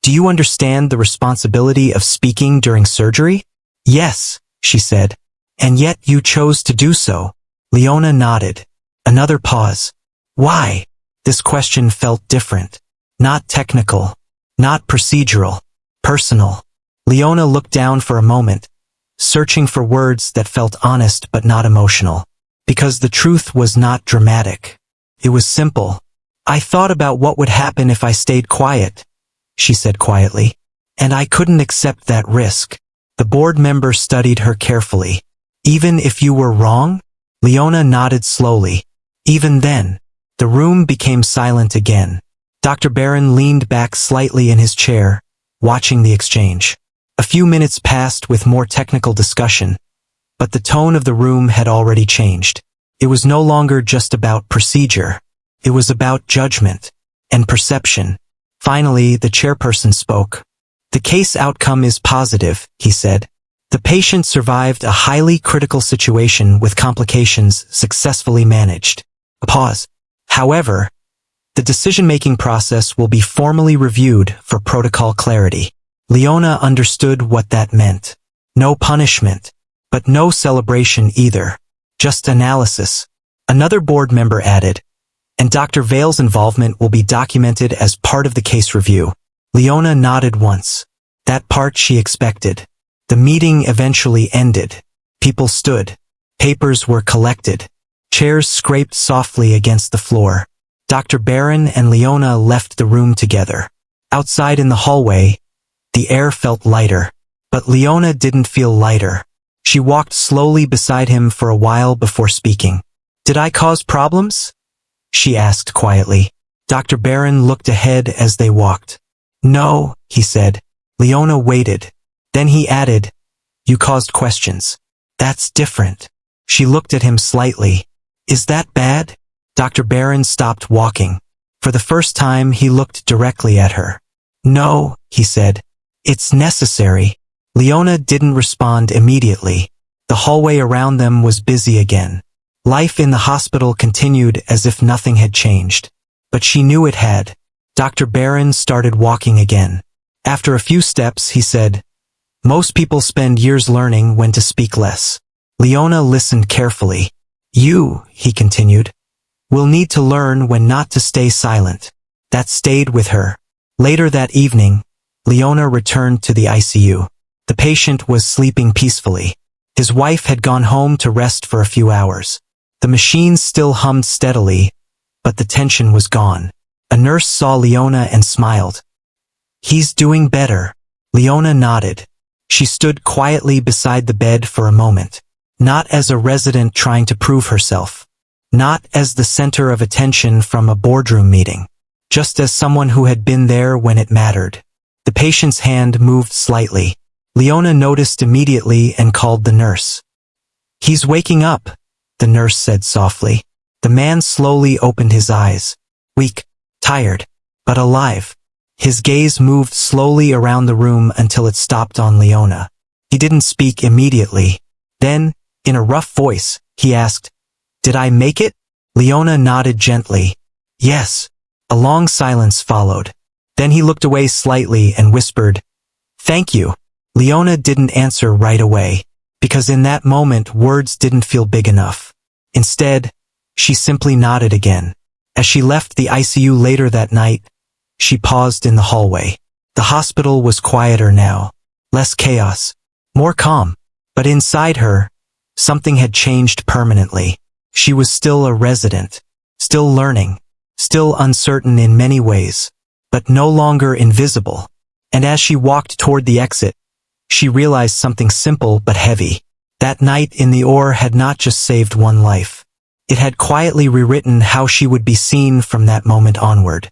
do you understand the responsibility of speaking during surgery? Yes, she said. And yet you chose to do so. Leona nodded. Another pause. Why? This question felt different. Not technical. Not procedural. Personal. Leona looked down for a moment, searching for words that felt honest but not emotional. Because the truth was not dramatic. It was simple. I thought about what would happen if I stayed quiet, she said quietly. And I couldn't accept that risk. The board member studied her carefully. Even if you were wrong? Leona nodded slowly. Even then, the room became silent again. Dr. Barron leaned back slightly in his chair, watching the exchange. A few minutes passed with more technical discussion, but the tone of the room had already changed. It was no longer just about procedure. It was about judgment and perception. Finally, the chairperson spoke. The case outcome is positive, he said. The patient survived a highly critical situation with complications successfully managed. A pause. However, the decision-making process will be formally reviewed for protocol clarity. Leona understood what that meant. No punishment, but no celebration either. Just analysis. Another board member added, and Dr. Vale's involvement will be documented as part of the case review. Leona nodded once. That part she expected. The meeting eventually ended. People stood. Papers were collected. Chairs scraped softly against the floor. Dr. Barron and Leona left the room together. Outside in the hallway, the air felt lighter. But Leona didn't feel lighter. She walked slowly beside him for a while before speaking. Did I cause problems? She asked quietly. Dr. Barron looked ahead as they walked. No, he said. Leona waited. Then he added, you caused questions. That's different. She looked at him slightly. Is that bad? Dr. Barron stopped walking. For the first time, he looked directly at her. No, he said. It's necessary. Leona didn't respond immediately. The hallway around them was busy again. Life in the hospital continued as if nothing had changed. But she knew it had. Dr. Barron started walking again. After a few steps, he said, most people spend years learning when to speak less. Leona listened carefully. You, he continued, will need to learn when not to stay silent. That stayed with her. Later that evening, Leona returned to the ICU. The patient was sleeping peacefully. His wife had gone home to rest for a few hours. The machines still hummed steadily, but the tension was gone. A nurse saw Leona and smiled. He's doing better. Leona nodded. She stood quietly beside the bed for a moment. Not as a resident trying to prove herself. Not as the center of attention from a boardroom meeting. Just as someone who had been there when it mattered. The patient's hand moved slightly. Leona noticed immediately and called the nurse. He's waking up, the nurse said softly. The man slowly opened his eyes. Weak, tired, but alive. His gaze moved slowly around the room until it stopped on Leona. He didn't speak immediately. Then, in a rough voice, he asked, Did I make it? Leona nodded gently. Yes. A long silence followed. Then he looked away slightly and whispered, Thank you. Leona didn't answer right away, because in that moment words didn't feel big enough. Instead, she simply nodded again. As she left the ICU later that night, she paused in the hallway. The hospital was quieter now. Less chaos. More calm. But inside her, something had changed permanently. She was still a resident. Still learning. Still uncertain in many ways. But no longer invisible. And as she walked toward the exit, she realized something simple but heavy. That night in the OR had not just saved one life. It had quietly rewritten how she would be seen from that moment onward.